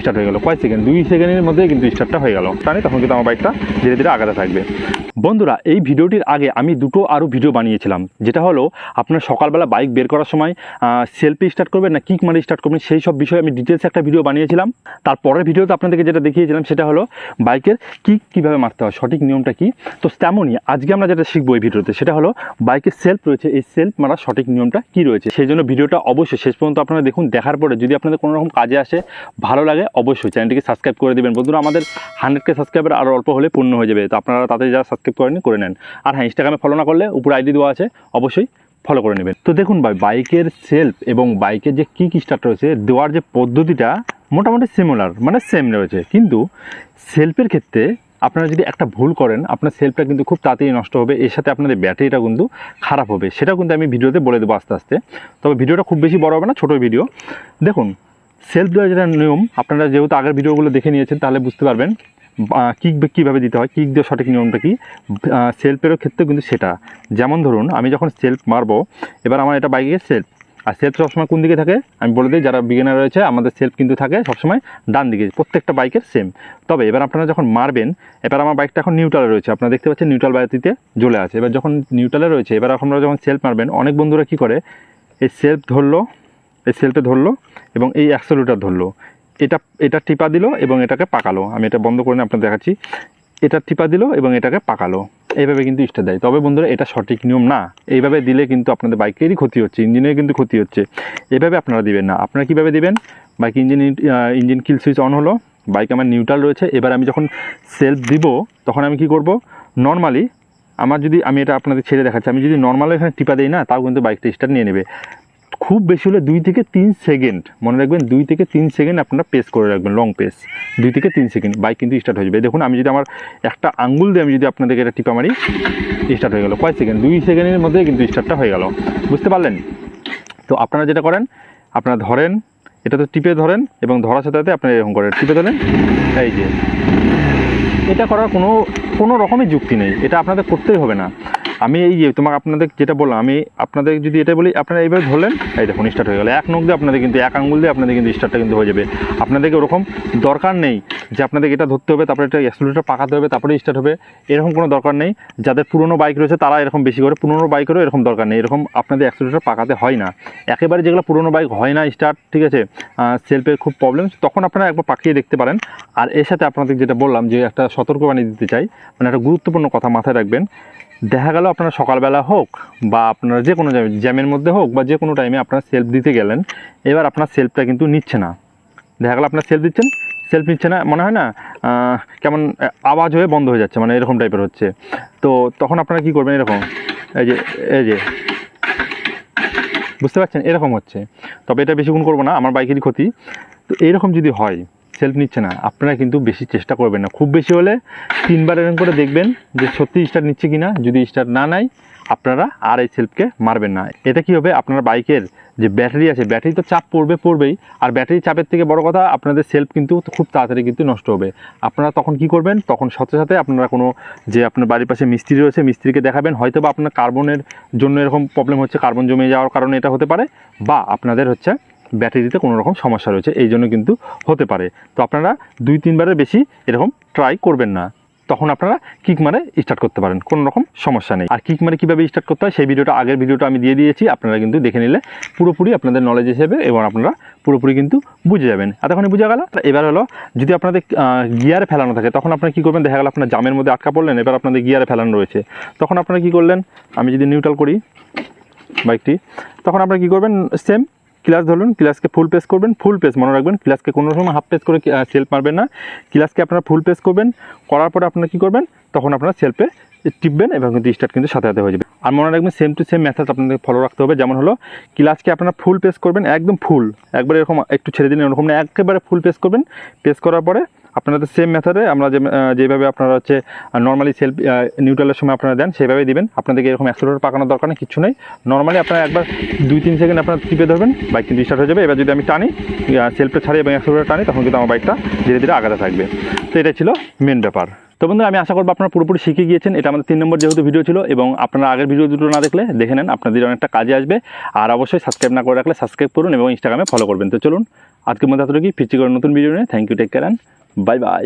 Start হয়ে গেল। কয় সেকেন্ড? 2 সেকেন্ডের মধ্যে কিন্তু স্টার্টটা হয়ে গেল। টানি তখন কিন্তু আমার বাইকটা ধীরে ধীরে আগাতে থাকবে। বন্ধুরা, এই ভিডিওটির আগে আমি দুটো আরও ভিডিও বানিয়েছিলাম, যেটা হলো আপনার সকালবেলা বাইক বের করার সময় সেলফি স্টার্ট করবেন না কিক মারি স্টার্ট করবেন, সেই সব বিষয়ে আমি ডিটেলস একটা ভিডিও বানিয়েছিলাম। তারপরের ভিডিওতে আপনাদেরকে যেটা দেখিয়েছিলাম সেটা হলো বাইকের কিক কীভাবে মারতে হয়, সঠিক নিয়মটা কী। তো তেমনই আজকে আমরা যেটা শিখবো এই ভিডিওতে, সেটা হলো বাইকের সেলফ রয়েছে, এই সেলফ মারার সঠিক নিয়মটা কী রয়েছে। সেই জন্য ভিডিওটা অবশ্যই শেষ পর্যন্ত আপনারা দেখুন। দেখার পরে যদি আপনাদের কোনো রকম কাজে আসে, ভালো লাগে, অবশ্যই চ্যানেলটিকে সাবস্ক্রাইব করে দেবেন। বন্ধুরা, আমাদের 100K সাবস্ক্রাইবার আরও অল্প হলে পূর্ণ হয়ে যাবে। তো আপনারা তাতে যারা সাবস্ক্রাইব করেন করে নেন। আর হ্যাঁ, ইনস্টাগ্রামে ফলো না করলে উপরে আইডি দেওয়া আছে, অবশ্যই ফলো করে নেবেন। তো দেখুন ভাই, বাইকের সেলফ এবং বাইকের যে কিক স্টার্ট রয়েছে দেওয়ার যে পদ্ধতিটা মোটামুটি সিমিলার, মানে সেম রয়েছে। কিন্তু সেলফের ক্ষেত্রে আপনারা যদি একটা ভুল করেন, আপনার সেলফটা কিন্তু খুব তাড়াতাড়ি নষ্ট হবে, এর সাথে আপনাদের ব্যাটারিটা কিন্তু খারাপ হবে। সেটাও কিন্তু আমি ভিডিওতে বলে দেবো আস্তে আস্তে। তবে ভিডিওটা খুব বেশি বড় হবে না, ছোটো ভিডিও। দেখুন, সেলফ দেওয়ার যেটা নিয়ম, আপনারা যেহেতু আগের ভিডিওগুলো দেখে নিয়েছেন তাহলে বুঝতে পারবেন কিক কীভাবে দিতে হয়, কিক দেওয়ার সঠিক নিয়মটা কী। সেলফেরও ক্ষেত্রে কিন্তু সেটা, যেমন ধরুন আমি যখন সেলফ মারবো, এবার আমার এটা বাইকের সেলফ, আর সেলফ সবসময় কোন দিকে থাকে আমি বলে দিই, যারা বিগিনার রয়েছে আমাদের সেলফ কিন্তু থাকে সবসময় ডান দিকে, প্রত্যেকটা বাইকের সেম। তবে এবার আপনারা যখন মারবেন, এবার আমার বাইকটা এখন নিউট্রালে রয়েছে, আপনারা দেখতে পাচ্ছেন নিউট্রাল বাতিতে জ্বলে আছে। এবার যখন নিউট্রালে রয়েছে, এবার আপনারা যখন সেলফ মারবেন, অনেক বন্ধুরা কী করে, এই সেলফ ধরলো, এই সেলফে ধরলো এবং এই অ্যাক্সেলেটর ধরলো, এটা টিপা দিল এবং এটাকে পাকালো। আমি এটা বন্ধ করে আপনাদের দেখাচ্ছি। এটা টিপা দিল এবং এটাকে পাকালো, এইভাবে কিন্তু স্টার্ট দেয়। তবে বন্ধুরা, এটা সঠিক নিয়ম না। এইভাবে দিলে কিন্তু আপনাদের বাইকেরই ক্ষতি হচ্ছে, ইঞ্জিনের কিন্তু ক্ষতি হচ্ছে। এইভাবে আপনারা দিবেন না। আপনারা কীভাবে দিবেন, bike engine kill switch on হলো, বাইক আমার নিউট্রাল রয়েছে। এবার আমি যখন সেলফ দিব, তখন আমি কি করব, নর্মালি আমি এটা আপনাদের ছেড়ে দেখাচ্ছি, আমি যদি নর্মালি এখানে টিপা দিই না, তাও কিন্তু বাইকটা স্টার্ট নিয়ে নেবে। খুব বেশি হলে 2 থেকে 3 সেকেন্ড, মনে রাখবেন 2 থেকে 3 সেকেন্ড আপনারা পেস করে রাখবেন, লং পেস 2 থেকে 3 সেকেন্ড, বাইক কিন্তু স্টার্ট হয়ে যাবে। দেখুন, আমি যদি আমার একটা আঙ্গুল দিয়ে আমি যদি আপনাদেরকে এটা টিপা মারি, স্টার্ট হয়ে গেল। কয় সেকেন্ড? 2 সেকেন্ডের মধ্যে কিন্তু স্টার্টটা হয়ে গেল। বুঝতে পারলেন? তো আপনারা যেটা করেন, আপনারা ধরেন, এটা তো টিপে ধরেন এবং ধরার সাথে সাথে আপনারা এরকম করেন, টিপে ধরেন, এই যে এটা করার কোনো রকমই যুক্তি নেই, এটা আপনাদের করতেই হবে না। আমি এই যে আপনাদের যেটা বললাম, আমি আপনাদের যদি এটা বলি, আপনারা এইভাবে ধরলেন, এই দেখুন স্টার্ট হয়ে গেল। এক নখ দিয়ে আপনাদের কিন্তু, এক আঙ্গুল দিয়ে আপনাদের কিন্তু স্টার্টটা কিন্তু হয়ে যাবে। আপনাদেরকে ওরকম দরকার নেই যে আপনাদেরকে এটা ধরতে হবে, তারপরে এটা অ্যাক্সেলেটর পাকাতে হবে, তারপরে স্টার্ট হবে, এরকম কোনো দরকার নেই। যাদের পুরনো বাইক রয়েছে তারা এরকম বেশি করে, পুরনো বাইকেরও এরকম দরকার নেই, এরকম আপনাদের অ্যাক্সেলেটর পাকাতে হয় না। একেবারে যেগুলো পুরনো বাইক হয় না স্টার্ট, ঠিক আছে, সেলফের খুব প্রবলেম, তখন আপনারা একবার পাকিয়ে দেখতে পারেন। আর এর সাথে আপনাদের যেটা বললাম, যে একটা সতর্কবাণী দিতে চাই, মানে একটা গুরুত্বপূর্ণ কথা মাথায় রাখবেন। দেখা গেল আপনারা সকালবেলা হোক বা আপনারা যে কোনো জ্যামের মধ্যে হোক বা যে কোনো টাইমে আপনারা সেলফ দিতে গেলেন, এবার আপনার সেলফটা কিন্তু নিচ্ছে না। দেখা গেল আপনার সেলফ দিচ্ছেন, সেলফ নিচ্ছে না, মনে হয় না কেমন আওয়াজ হয়ে বন্ধ হয়ে যাচ্ছে, মানে এরকম টাইপের হচ্ছে। তো তখন আপনারা কী করবেন, এরকম এই যে বুঝতে পারছেন, এরকম হচ্ছে। তবে এটা বেশিক্ষণ করবো না, আমার বাইকেরই ক্ষতি। তো এইরকম যদি হয়, সেলফ নিচ্ছে না, আপনারা কিন্তু বেশি চেষ্টা করবেন না। খুব বেশি হলে 3বার এরকম করে দেখবেন যে সত্যি স্টার্ট নিচ্ছে কি না। যদি স্টার্ট না নেয়, আপনারা আর এই সেলফকে মারবেন না। এটা কি হবে, আপনার বাইকের যে ব্যাটারি আছে, ব্যাটারি তো চাপ পড়বেই। আর ব্যাটারি চাপের থেকে বড় কথা, আপনাদের সেলফ কিন্তু খুব তাড়াতাড়ি কিন্তু নষ্ট হবে। আপনারা তখন কি করবেন, তখন সাথে সাথে আপনারা কোনো, যে আপনার বাড়ির পাশে মিস্ত্রি রয়েছে, মিস্ত্রিকে দেখাবেন। হয়তো বা আপনার কার্বনের জন্য এরকম প্রবলেম হচ্ছে, কার্বন জমে যাওয়ার কারণে এটা হতে পারে, বা আপনাদের হচ্ছে ব্যাটারিতে কোনো রকম সমস্যা রয়েছে, এই জন্য কিন্তু হতে পারে। তো আপনারা 2-3বারের বেশি এরকম ট্রাই করবেন না। তখন আপনারা কিক মারে স্টার্ট করতে পারেন, কোনো রকম সমস্যা নেই। আর কিক মারে কীভাবে স্টার্ট করতে হয়, সেই আগের ভিডিওটা আমি দিয়ে দিয়েছি, আপনারা কিন্তু দেখে নিলে পুরোপুরি আপনাদের নলেজ হিসেবে এবং আপনারা পুরোপুরি কিন্তু বুঝে যাবেন। এতক্ষণই বুঝে গেল। এবার হলো, যদি আপনাদের গিয়ারে ফেলানো থাকে, তখন আপনারা কী করবেন, দেখা গেল আপনার জামের মধ্যে আটকা পড়লেন, এবার আপনাদের গিয়ারে ফেলানো রয়েছে, তখন আপনারা কী করলেন, আমি যদি নিউট্রাল করি বাইকটি, তখন আপনারা কী করবেন, সেম ক্লাচ ধরুন, ক্লাচকে ফুল প্রেস করবেন, ফুল প্রেস মনে রাখবেন, ক্লাচকে কোনো সময় হাফ প্রেস করে সেলফ মারবেন না, ক্লাচকে আপনারা ফুল প্রেস করবেন। করার পরে আপনারা কী করবেন, তখন আপনারা সেলফে টিপবেন এবং কিন্তু স্টার্ট কিন্তু সাথে সাথে হয়ে যাবে। আর মনে রাখবেন, সেম টু সেম মেথড আপনাদের ফলো রাখতে হবে। যেমন হলো, ক্লাচকে আপনারা ফুল প্রেস করবেন, একদম ফুল, একবারে এরকম একটু ছেড়ে দিন, এরকম না, একেবারে ফুল প্রেস করবেন। প্রেস করার পরে আপনাদের সেম মেথডে আমরা যেভাবে আপনারা হচ্ছে নর্মালি সেলফ নিউট্রালের সময় আপনারা দেন, সেভাবেই দিবেন। আপনাদেরকে এরকম অ্যাক্সেলেটর পাকানোর দরকার নেই, কিছু নেই। নর্মালি আপনারা একবার 2-3 সেকেন্ড আপনারা টিপে ধরবেন, বাইক কিন্তু স্টার্ট হয়ে যাবে। এবার যদি আমি টানি, সেলফটা ছাড়ি এবং অ্যাক্সেলেটর টানি, তখন কিন্তু আমার বাইকটা ধীরে ধীরে আগাতে থাকবে। তো এটা ছিল মেন ব্যাপার। তো বন্ধুরা, আমি আশা করবো আপনারা পুরোপুরি শিখে গিয়েছেন। এটা আমাদের 3 নম্বর যেহেতু ভিডিও ছিল, এবং আপনারা আগের ভিডিও দুটো না দেখলে দেখে নেন, আপনাদের অনেকটা কাজে আসবে। আর অবশ্যই সাবস্ক্রাইব না করে রাখলে সাবস্ক্রাইব করুন এবং ইনস্টাগ্রামে ফলো করবেন। তো চলুন আজকের মধ্যে এতটুকুই, ফিরছি করে নতুন ভিডিও নিয়ে। Thank you, take care and bye by.